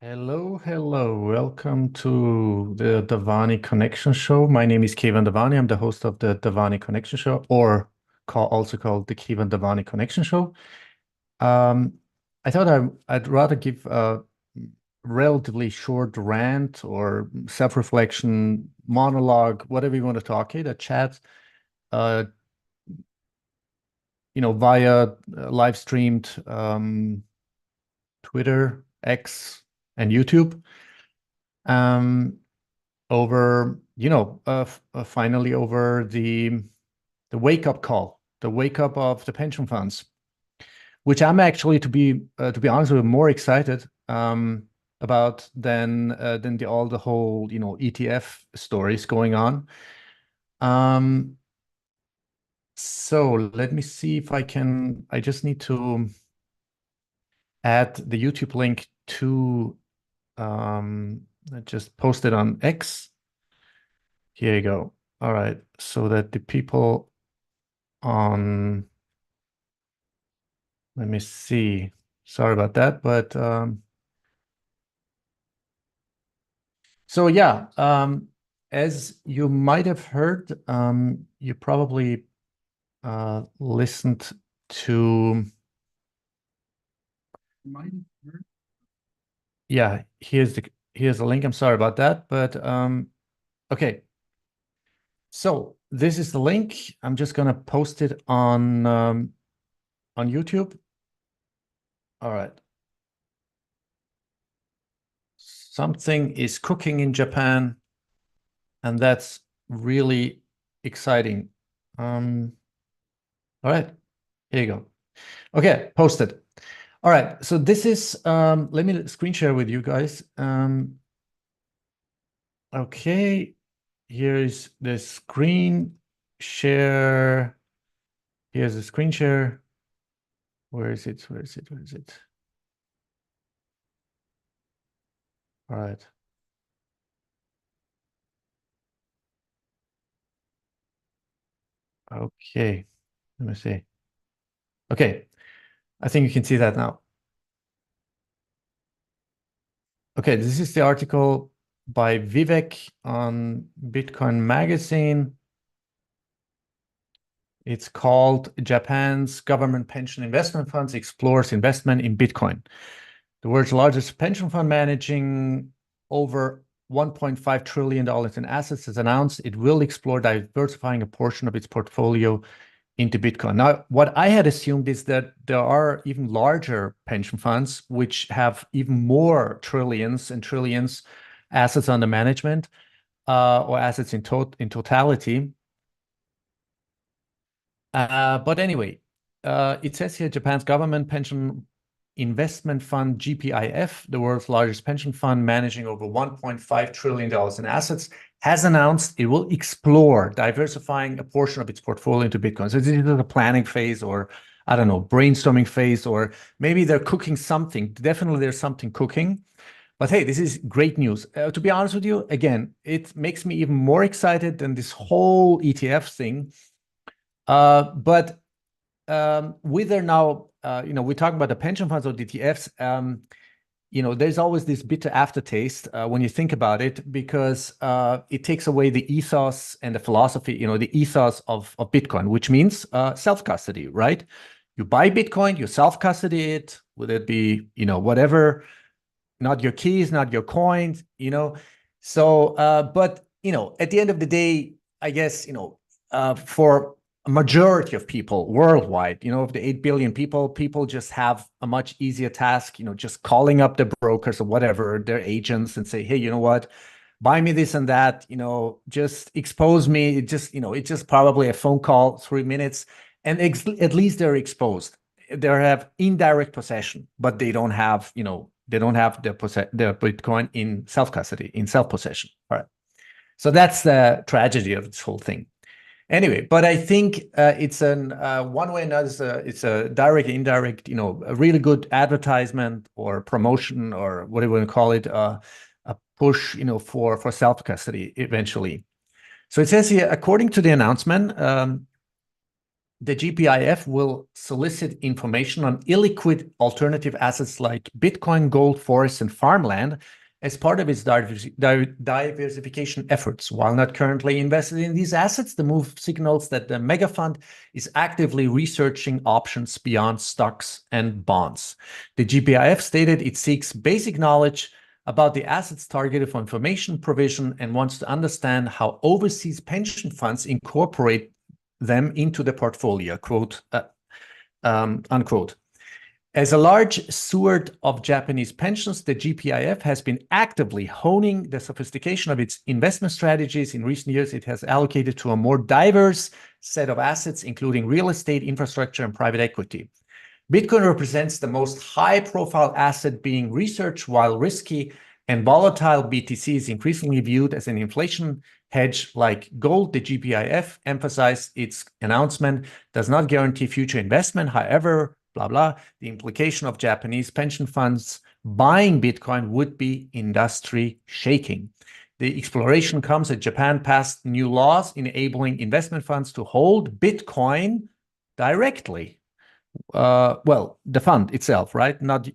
Hello, hello. Welcome to the Davani Connection Show. My name is Kevin Davani. I'm the host of the Davani Connection Show, or also called the Kevin Davani Connection Show. Um, I thought I'd rather give a relatively short rant or self-reflection, monologue, whatever you want to talk it, a chat, uh, via live streamed Twitter, X, and YouTube. Um, over, finally over the wake up call, the wake up of the pension funds, which I'm actually, to be honest with you, more excited about than the whole ETF stories going on. So let me see if I can. I just need to add the YouTube link to. I just posted on X. Here you go. All right, so that the people on, let me see. Sorry about that, but so yeah, as you might have heard, you probably listened to. Yeah, here's the link. I'm sorry about that, but okay. So this is the link. I'm just gonna post it on YouTube. All right. Something is cooking in Japan, and that's really exciting. All right, here you go. Okay, posted. All right, so this is, let me screen share with you guys. Okay, here is the screen share. Here's the screen share. Where is it? Where is it? Where is it? All right. Okay, let me see. Okay, I think you can see that now. Okay, this is the article by Vivek on Bitcoin Magazine. It's called Japan's Government Pension Investment Funds Explores Investment in Bitcoin. The world's largest pension fund managing over $1.5 trillion in assets has announced it will explore diversifying a portion of its portfolio into Bitcoin. Now, what I had assumed is that there are even larger pension funds which have even more trillions and trillions assets under management, or assets in totality. But anyway, it says here Japan's government pension investment fund, GPIF, the world's largest pension fund managing over $1.5 trillion in assets, has announced it will explore diversifying a portion of its portfolio into Bitcoin. So it's either the planning phase or, I don't know, brainstorming phase, or maybe they're cooking something. Definitely there's something cooking. But hey, this is great news. To be honest with you, again, it makes me even more excited than this whole ETF thing. But whether now, we talk about the pension funds or the ETFs, there's always this bitter aftertaste when you think about it, because it takes away the ethos and the philosophy, the ethos of Bitcoin, which means self-custody, right? You buy Bitcoin, you self-custody it, whether it be, whatever, not your keys, not your coins, So, but, at the end of the day, I guess, for a majority of people worldwide, of the 8 billion people just have a much easier task, just calling up the brokers or whatever, their agents, and say, hey, you know what, buy me this and that, just expose me. It's just probably a phone call, 3 minutes, and at least they're exposed. They have indirect possession, but they don't have, they don't have their Bitcoin in self-custody, in self-possession. All right. So that's the tragedy of this whole thing. Anyway, but I think it's an one way or another, it's a direct, indirect, a really good advertisement or promotion or whatever you want to call it, a push, for self-custody eventually. So it says here, according to the announcement, the GPIF will solicit information on illiquid alternative assets like Bitcoin, gold, forests, and farmland as part of its diversification efforts. While not currently invested in these assets, the move signals that the mega fund is actively researching options beyond stocks and bonds. The GPIF stated it seeks basic knowledge about the assets targeted for information provision and wants to understand how overseas pension funds incorporate them into the portfolio, quote, unquote. As a large steward of Japanese pensions, the GPIF has been actively honing the sophistication of its investment strategies. In recent years, it has allocated to a more diverse set of assets, including real estate, infrastructure, and private equity. Bitcoin represents the most high-profile asset being researched, while risky and volatile BTC is increasingly viewed as an inflation hedge like gold. The GPIF emphasized its announcement does not guarantee future investment. However, blah, blah, the implication of Japanese pension funds buying Bitcoin would be industry shaking. The exploration comes as Japan passed new laws enabling investment funds to hold Bitcoin directly. Well, the fund itself, right? Not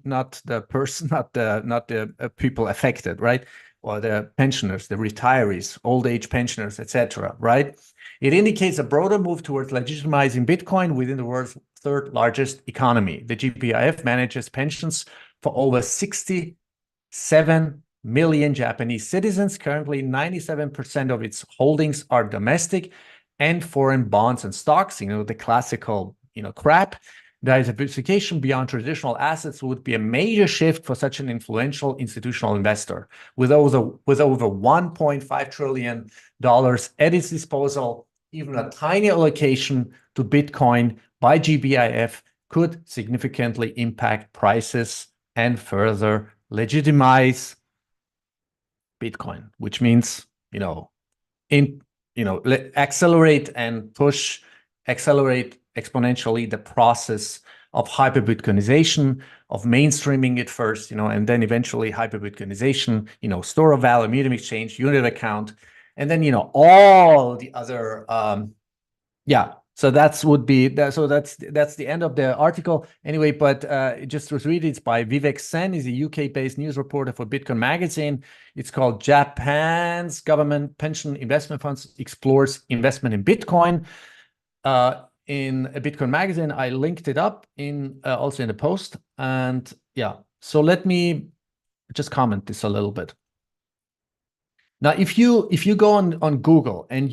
the person, not the people affected, right? Or the pensioners, the retirees, old age pensioners, etc., right? It indicates a broader move towards legitimizing Bitcoin within the world's third largest economy. The GPIF manages pensions for over 67 million Japanese citizens. Currently, 97% of its holdings are domestic and foreign bonds and stocks, the classical, crap. Diversification beyond traditional assets would be a major shift for such an influential institutional investor. With over $1.5 trillion at its disposal, even a tiny allocation to Bitcoin by GPIF could significantly impact prices and further legitimize Bitcoin, which means, accelerate exponentially the process of hyper-Bitcoinization, of mainstreaming it first, and then eventually hyper-Bitcoinization, store of value, medium exchange, unit account, and then, all the other, So that's the end of the article. Anyway, but just to read it, it's by Vivek Sen. He's a UK-based news reporter for Bitcoin Magazine. It's called Japan's Government Pension Investment Funds Explores Investment in Bitcoin. In a Bitcoin Magazine, I linked it up also in the post. And so let me just comment this a little bit. Now, if you go on Google and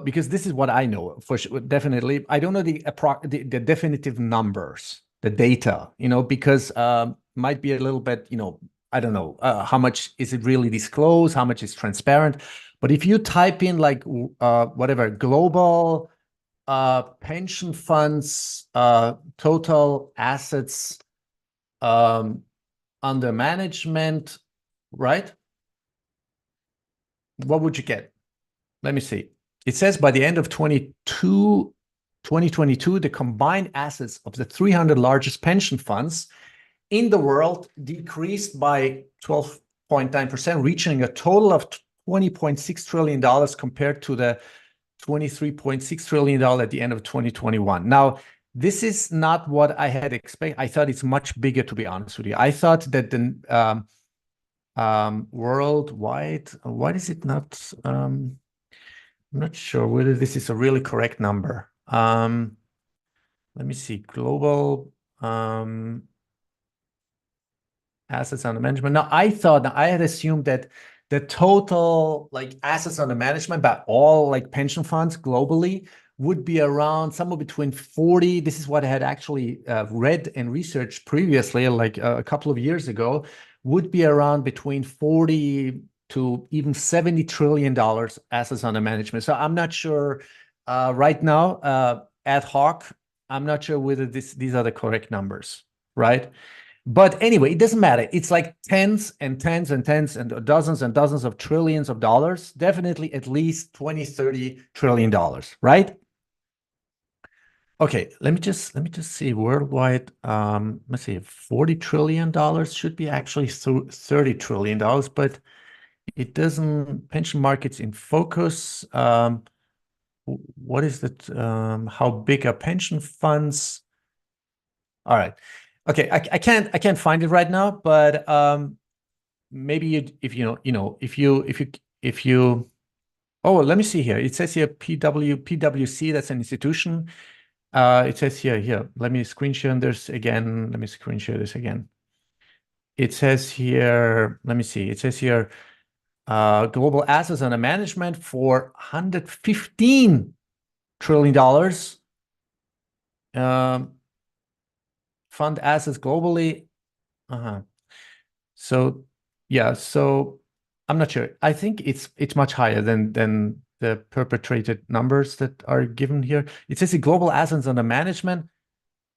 because this is what I know for sure, definitely, I don't know the definitive numbers, the data, because might be a little bit, I don't know how much is it really disclosed, how much is transparent. But if you type in like whatever global pension funds total assets under management, right? What would you get? Let me see. It says by the end of 2022, the combined assets of the 300 largest pension funds in the world decreased by 12.9%, reaching a total of $20.6 trillion compared to the $23.6 trillion at the end of 2021. Now, this is not what I had expected. I thought it's much bigger, to be honest with you. I thought that the worldwide, why is it not? I'm not sure whether this is a really correct number. Let me see. Global assets under management. Now, I had assumed that the total assets under management by all pension funds globally would be around somewhere between 40. This is what I had actually read and researched previously, a couple of years ago, would be around between 40 to even $70 trillion assets under management. So I'm not sure right now, ad hoc, I'm not sure whether these are the correct numbers, right? But anyway, it doesn't matter. It's like tens and tens and tens and dozens of trillions of dollars, definitely at least 20, 30 trillion dollars, right? Okay, let me just see worldwide. Let's see, $40 trillion should be actually $30 trillion, but it doesn't. Pension markets in focus. what is that? How big are pension funds? All right. Okay, I can't find it right now, but maybe if you oh, let me see here. It says here PwC, that's an institution. It says here. Let me screen share this again. Let me screen share this again. It says here, let me see. It says here, global assets under management for $115 trillion. Fund assets globally. So yeah, so I'm not sure. I think it's much higher than the perpetrated numbers that are given here. It says the global assets under management,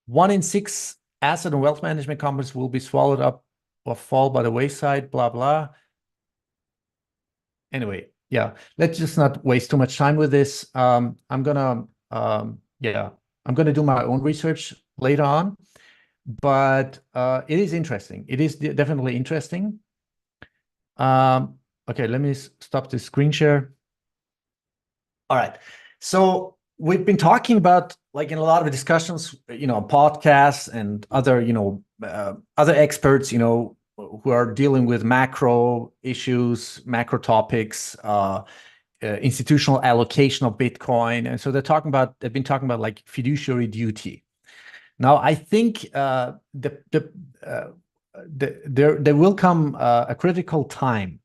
1 in 6 asset and wealth management companies will be swallowed up or fall by the wayside, blah, blah. Anyway, yeah, let's just not waste too much time with this. I'm gonna do my own research later on, but it is interesting. It is definitely interesting. Okay, let me stop the screen share. All right. So we've been talking about, like, in a lot of discussions, podcasts and other, other experts, who are dealing with macro issues, macro topics, institutional allocation of Bitcoin. And so they've been talking about like fiduciary duty. Now, I think there will come a critical time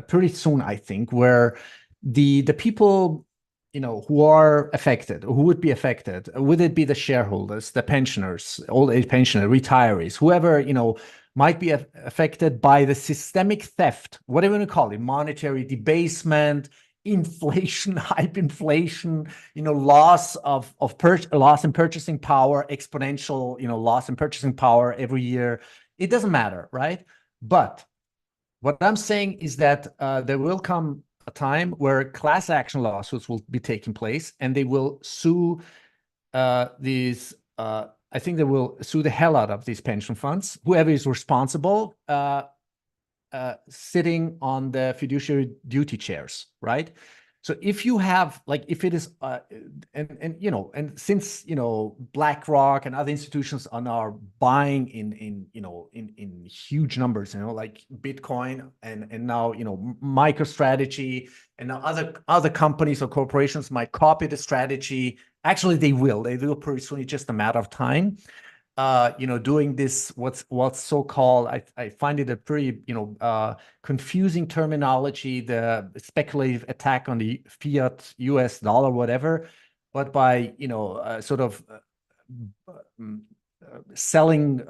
pretty soon, I think, where the people who are affected, who would be affected, would it be the shareholders, the pensioners, old age pensioners, retirees, whoever might be affected by the systemic theft, whatever you call it, monetary debasement, inflation, hyperinflation, loss loss in purchasing power, exponential, loss in purchasing power every year. It doesn't matter, right? But what I'm saying is that there will come a time where class action lawsuits will be taking place, and they will sue these. I think they will sue the hell out of these pension funds, whoever is responsible, sitting on the fiduciary duty chairs, right? So if you have, like, if it is, and since BlackRock and other institutions are now buying in huge numbers, like Bitcoin, and now MicroStrategy, and now other companies or corporations might copy the strategy. Actually, they will pretty soon. It's just a matter of time. Doing this, what's so-called, I find it a pretty, confusing terminology, the speculative attack on the fiat US dollar, whatever, but by, sort of selling,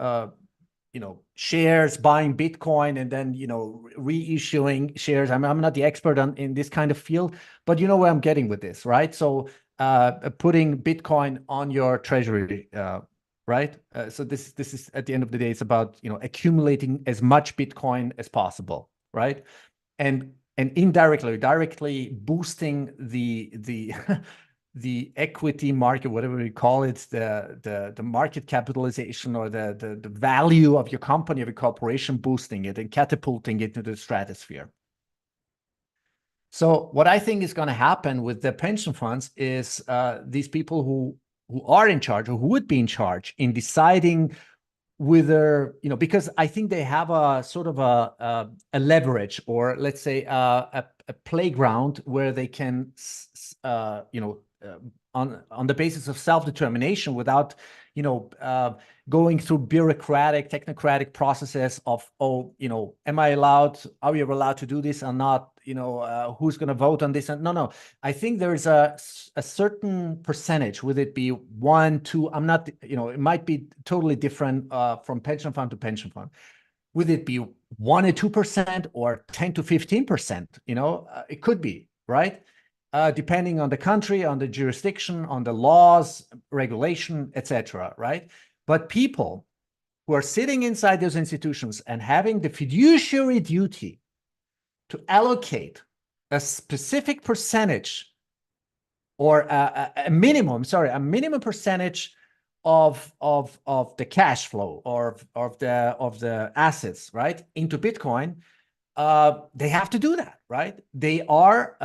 shares, buying Bitcoin, and then, reissuing shares. I'm not the expert in this kind of field, but you know where I'm getting with this, right? So putting Bitcoin on your treasury, right? So this is, at the end of the day, it's about accumulating as much Bitcoin as possible, right? And directly boosting the the equity market, whatever we call it, the market capitalization, or the value of your company, of your corporation, boosting it and catapulting it into the stratosphere. So what I think is going to happen with the pension funds is these people who are in charge, or who would be in charge in deciding whether, because I think they have a sort of a leverage, or let's say a playground where they can, on the basis of self-determination, without going through bureaucratic, technocratic processes of, are we allowed to do this or not? Who's going to vote on this? And no, I think there's a certain percentage, would it be 1, 2? I'm not, it might be totally different from pension fund to pension fund. Would it be 1 or 2%, or 10 to 15%? It could be, right? Depending on the country, on the jurisdiction, on the laws, regulation, etc., right? But people who are sitting inside those institutions and having the fiduciary duty to allocate a specific percentage, or a minimum percentage of the cash flow, or of the assets, right, into Bitcoin, they have to do that, right? They are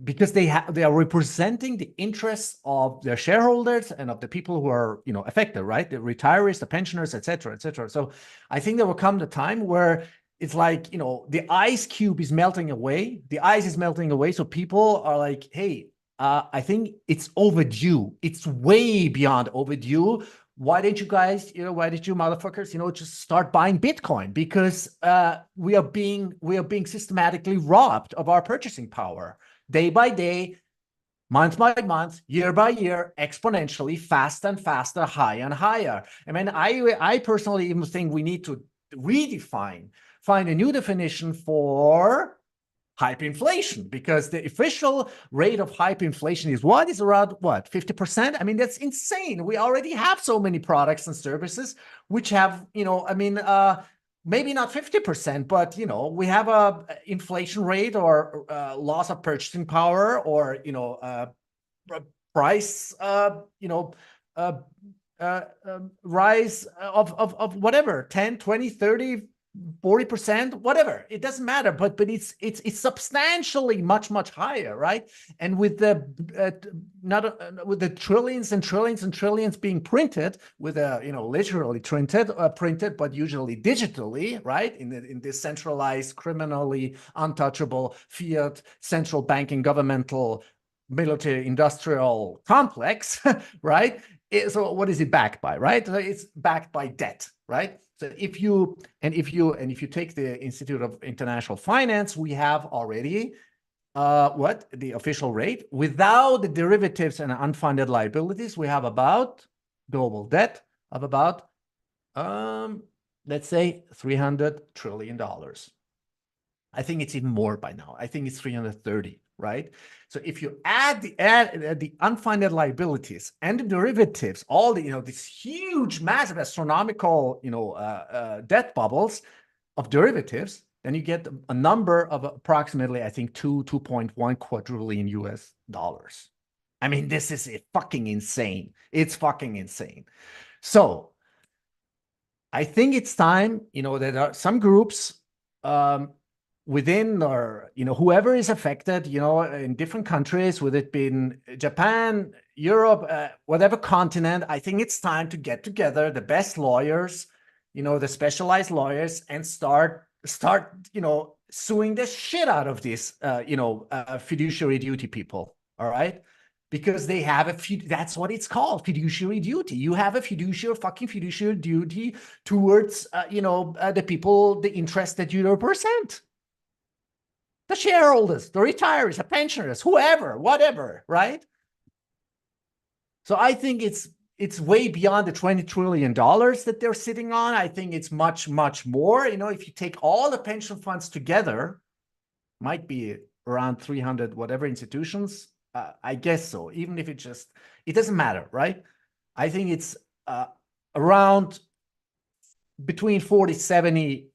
because they are representing the interests of their shareholders and of the people who are, you know, affected, right? The retirees, the pensioners, et cetera, et cetera. So I think there will come the time where it's like, you know, the ice cube is melting away. The ice is melting away. So people are like, hey, I think it's overdue. It's way beyond overdue. Why didn't you guys, you know, why did you motherfuckers, you know, just start buying Bitcoin? Because we are being systematically robbed of our purchasing power day by day, month by month, year by year, exponentially, fast and faster, higher and higher. I mean, I personally even think we need to find a new definition for hyperinflation, because the official rate of hyperinflation is what? Is around what, 50%? I mean, that's insane. We already have so many products and services which have, you know, I mean, maybe not 50%, but, you know, we have a inflation rate or loss of purchasing power, or, you know, price, you know, rise of whatever, 10, 20, 30, 40%, whatever, it doesn't matter, but it's substantially much higher, right? And with the with the trillions and trillions and trillions being printed, with a, you know, literally printed, but usually digitally, right, in this centralized, criminally untouchable fiat central banking governmental military industrial complex, right? So what is it backed by, right? So it's backed by debt, right? So if you take the Institute of International Finance, we have already what the official rate without the derivatives and unfunded liabilities, we have about global debt of about let's say $300 trillion. I think it's even more by now. I think it's 330, right? So if you add the unfunded liabilities and the derivatives, all the, you know, these huge, massive, astronomical, you know, debt bubbles of derivatives, then you get a number of approximately, I think, 2.1 quadrillion US dollars. I mean, this is fucking insane. It's fucking insane. So I think it's time, you know, there are some groups within, or, you know, whoever is affected, you know, in different countries, whether it been Japan, Europe, whatever continent, I think it's time to get together the best lawyers, you know, the specialized lawyers, and start, you know, suing the shit out of these, you know, fiduciary duty people. All right. Because they have that's what it's called, fiduciary duty. You have a fucking fiduciary duty towards, you know, the people, the interest that you represent. The shareholders, the retirees, the pensioners, whoever, whatever, right? So I think it's way beyond the $20 trillion that they're sitting on. I think it's much more. You know, if you take all the pension funds together, might be around 300 whatever institutions. I guess so. Even if it doesn't matter, right? I think it's around between 40-70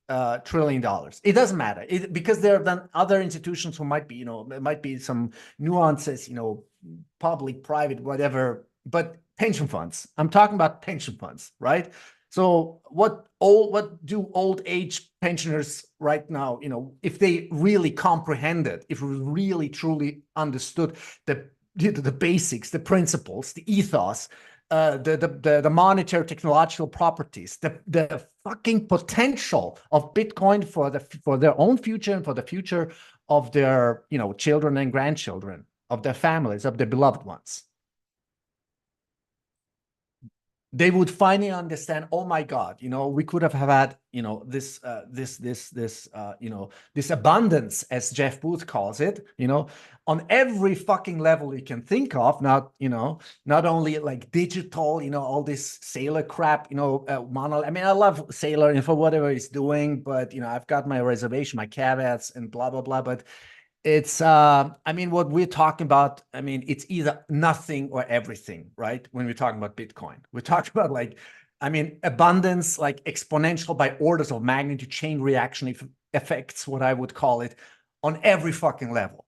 trillion dollars. It doesn't matter, because there are then other institutions who might be, you know, there might be some nuances, you know, public, private, whatever, but pension funds. I'm talking about pension funds, right? So what do old age pensioners right now, you know, if they really comprehended, if we really truly understood the basics, the principles, the ethos, the monetary technological properties, the fucking potential of Bitcoin for their own future and for the future of their, you know, children and grandchildren, of their families, of their beloved ones, they would finally understand, oh my God, you know, we could have had, you know, this you know, this abundance, as Jeff Booth calls it, you know, on every fucking level you can think of. Not, you know, not only like digital, you know, all this Sailor crap, you know, I mean, I love Sailor and for whatever he's doing, but, you know, I've got my reservation, my caveats and blah, blah, blah. But it's, I mean, what we're talking about, I mean, it's either nothing or everything, right? When we're talking about Bitcoin, we're talking about, like, I mean, abundance, like exponential by orders of magnitude, chain reaction effects, what I would call it, on every fucking level.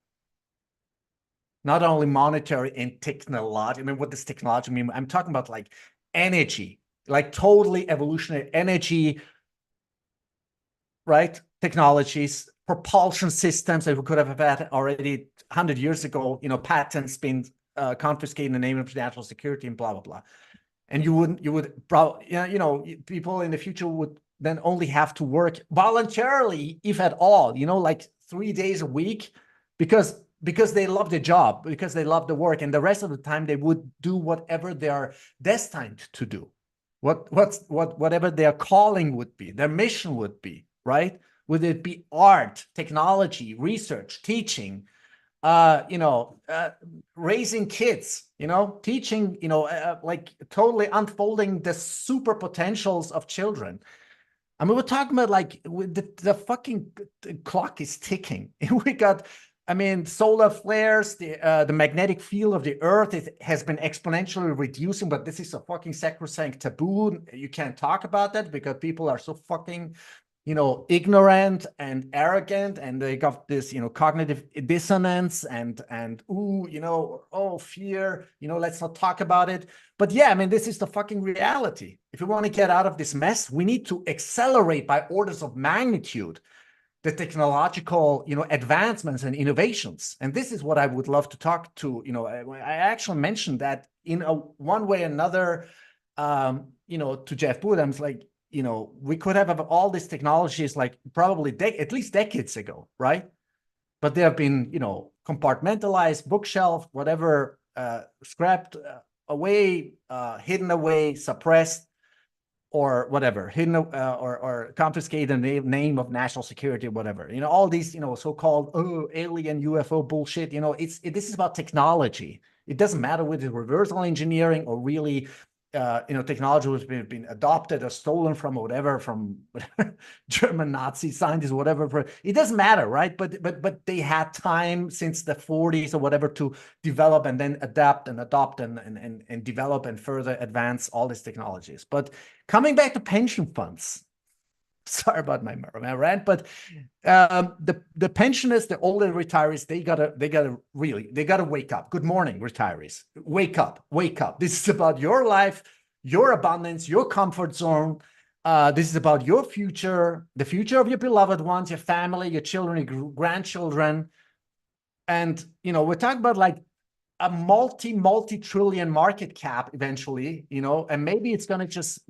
Not only monetary and technological. I mean, what does technology mean? I'm talking about like energy, like totally evolutionary energy, right? technologies, propulsion systems that we could have had already 100 years ago, patents being confiscated in the name of national security and blah, blah, blah. And you would probably, people in the future would then only have to work voluntarily, if at all, like 3 days a week, because they love the job, because they love the work, and the rest of the time they would do whatever they are destined to do, whatever their calling would be, their mission would be, right? Would it be art, technology, research, teaching, raising kids, teaching, like totally unfolding the super potentials of children. I mean, we're talking about like the fucking clock is ticking. We got, solar flares, the magnetic field of the earth has been exponentially reducing, but this is a fucking sacrosanct taboo. You can't talk about that because people are so fucking ignorant and arrogant, and they got this, cognitive dissonance and fear, let's not talk about it. But yeah, this is the fucking reality. If we want to get out of this mess, we need to accelerate by orders of magnitude the technological, advancements and innovations. And this is what I would love to talk to, I actually mentioned that in one way or another, to Jeff Booth. I'm like, we could have all these technologies like probably at least decades ago, right? But they have been, compartmentalized, bookshelf, whatever, scrapped away, hidden away, suppressed, or whatever, hidden or confiscated in the name of national security, whatever. All these, so-called alien UFO bullshit. This is about technology. It doesn't matter whether it's reversal engineering or really technology was been adopted or stolen from whatever, from German Nazi scientists, whatever. It doesn't matter, right? But they had time since the 40s or whatever to develop and then adapt and adopt and develop and further advance all these technologies. But coming back to pension funds, sorry about my rant, but the pensioners, the older retirees, they gotta wake up. Good morning, retirees. Wake up. This is about your life, your abundance, your comfort zone. This is about your future, the future of your beloved ones, your family, your children, your grandchildren. And we're talking about like a multi-trillion market cap eventually, and maybe it's gonna just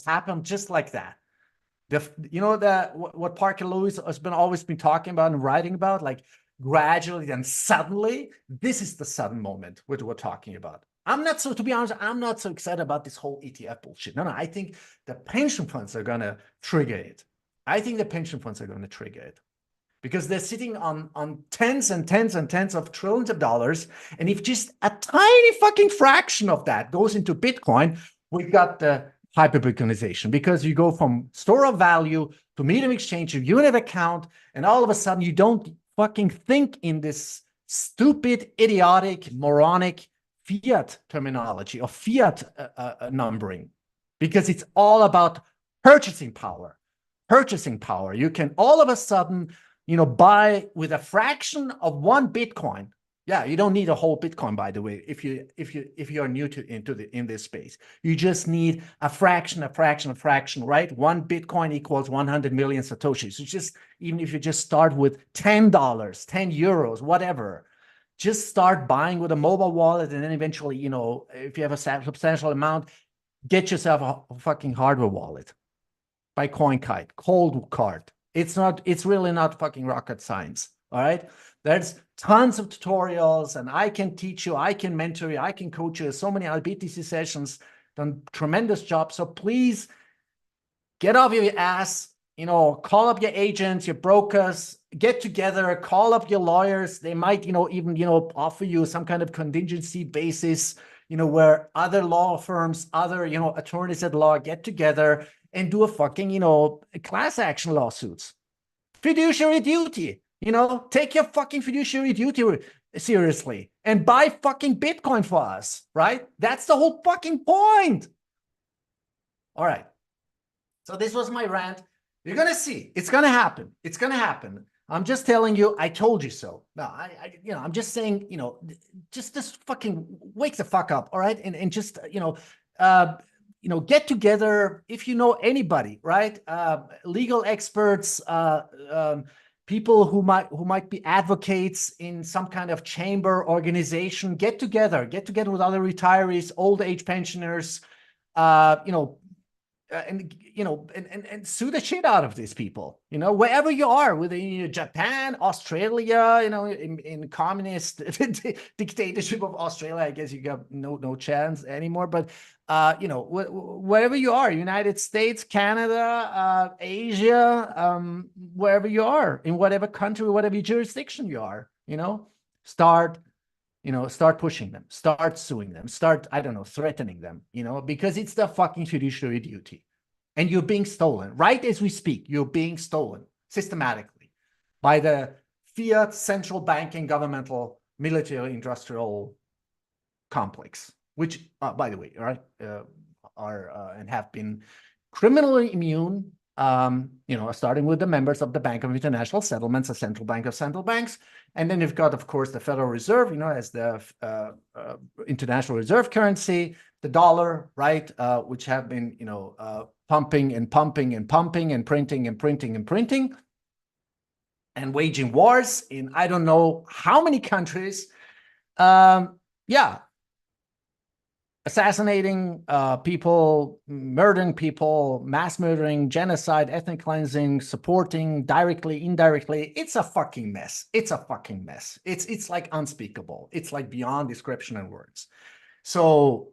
happen just like that. What Parker Lewis has always been talking about and writing about, like gradually, then suddenly, this is the sudden moment which we're talking about. To be honest, I'm not so excited about this whole ETF bullshit. No, I think the pension funds are gonna trigger it. Because they're sitting on tens and tens and tens of trillions of dollars. And if just a tiny fucking fraction of that goes into Bitcoin, we've got the hyper-Bitcoinization, because you go from store of value to medium exchange, to unit account, and all of a sudden you don't fucking think in this stupid, idiotic, moronic fiat terminology or fiat numbering, because it's all about purchasing power. You can all of a sudden, buy with a fraction of one Bitcoin. Yeah, you don't need a whole Bitcoin, by the way, if you're new in this space. You just need a fraction, right? One Bitcoin equals 100 million Satoshis. So even if you just start with $10, 10 euros, whatever, just start buying with a mobile wallet, and then eventually, if you have a substantial amount, get yourself a fucking hardware wallet by CoinKite, Cold Card. It's really not fucking rocket science. All right. There's tons of tutorials, and I can teach you, I can mentor you, I can coach you. So many BTC sessions, done tremendous job. So please get off your ass, call up your agents, your brokers, get together, call up your lawyers. They might, even, offer you some kind of contingency basis, where other law firms, other, attorneys at law get together and do a fucking, class action lawsuits. Fiduciary duty. Take your fucking fiduciary duty seriously and buy fucking Bitcoin for us, right? That's the whole fucking point. All right. So this was my rant. You're going to see. It's going to happen. I'm just telling you, I told you so. No, I'm just saying, just fucking wake the fuck up, all right? And just, get together if you know anybody, right? Legal experts, people who might be advocates in some kind of chamber organization. Get together with other retirees, old age pensioners, and sue the shit out of these people, wherever you are, within Japan, Australia, in communist dictatorship of Australia, I guess you got no chance anymore. But wherever you are, United States, Canada, Asia, wherever you are, in whatever country, whatever jurisdiction you are, start pushing them, start suing them, start, I don't know, threatening them, because it's the fucking fiduciary duty. And you're being stolen. Right as we speak, you're being stolen systematically by the fiat central banking governmental military industrial complex, which, by the way, right, are and have been criminally immune, starting with the members of the Bank of International Settlements, a central bank of central banks. And then you've got, of course, the Federal Reserve, as the international reserve currency, the dollar, right, which have been, pumping and pumping and pumping and printing and printing and printing and waging wars in I don't know how many countries. Assassinating people, murdering people, mass murdering, genocide, ethnic cleansing, supporting directly, indirectly. It's a fucking mess. It's a fucking mess. It's like unspeakable. It's like beyond description and words. So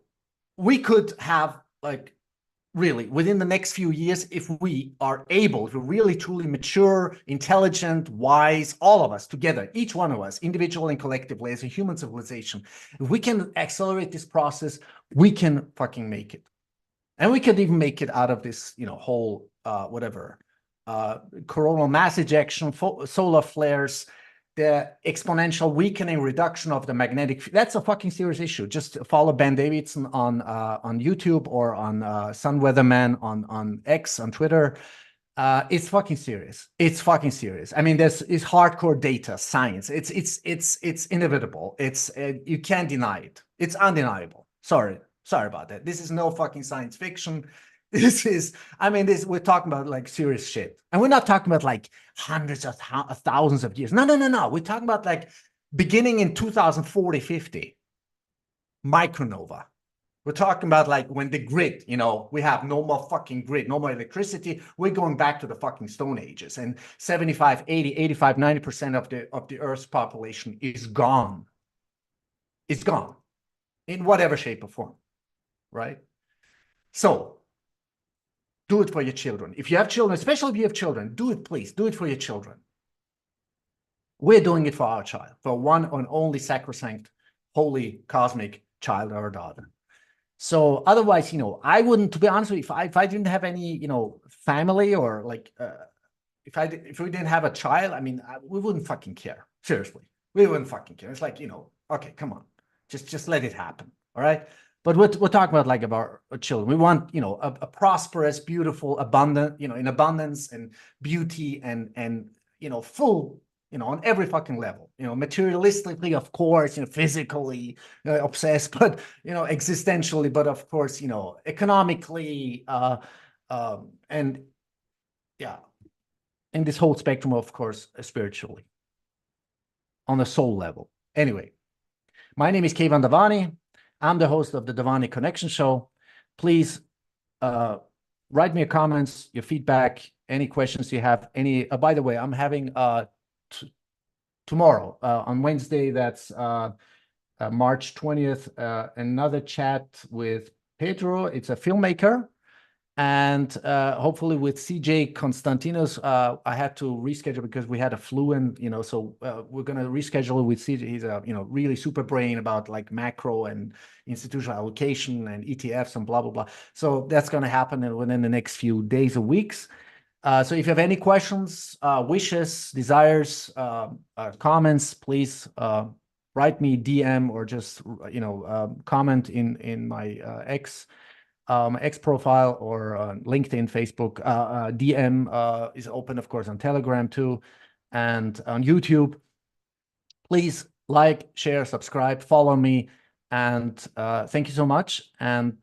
we could have, like, really within the next few years, if we are able to really truly mature, intelligent, wise, all of us together, each one of us, individually and collectively as a human civilization, if we can accelerate this process, we can fucking make it. And we could even make it out of this, whole coronal mass ejection, solar flares, the exponential weakening, reduction of the magnetic. That's a fucking serious issue. Just follow Ben Davidson on YouTube or on Sun Weatherman on X, on Twitter. It's fucking serious. It's fucking serious. I mean, it's hardcore data science. It's inevitable. You can't deny it. It's undeniable. Sorry about that. This is no fucking science fiction. This is, we're talking about like serious shit. And we're not talking about like hundreds of thousands of years. No. We're talking about like beginning in 2040, 50, micronova. We're talking about like when the grid, we have no more fucking grid, no more electricity. We're going back to the fucking Stone Ages, and 75, 80, 85, 90% of the Earth's population is gone. It's gone in whatever shape or form, right? So do it for your children. If you have children, especially if you have children, do it, please. Do it for your children. We're doing it for our child, for one and only sacrosanct, holy, cosmic child or daughter. So otherwise, I wouldn't, to be honest with you, if I didn't have any, family, or like, if we didn't have a child, we wouldn't fucking care. Seriously, we wouldn't fucking care. It's like, okay, come on, just let it happen. All right. But we're talking about like about our children. We want, a prosperous, beautiful, abundant, in abundance and beauty and full, on every fucking level, materialistically, of course, physically obsessed, but, existentially, but of course, economically, and yeah, in this whole spectrum, of course, spiritually, on a soul level. Anyway, my name is Keivan Davani. I'm the host of the Davani Connection Show. Please write me your comments, your feedback, any questions you have. By the way, I'm having tomorrow, on Wednesday, that's March 20th, another chat with Pedro. It's a filmmaker. And hopefully with CJ Konstantinos, I had to reschedule because we had a flu, and so we're going to reschedule with CJ. He's a really super brain about like macro and institutional allocation and ETFs and blah blah blah. So that's going to happen within the next few days or weeks. So if you have any questions, wishes, desires, comments, please write me DM or just comment in my X profile or LinkedIn, Facebook. DM is open, of course, on Telegram too, and on YouTube. Please like, share, subscribe, follow me, and thank you so much. And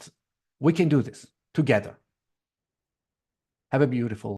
we can do this. together. Have a beautiful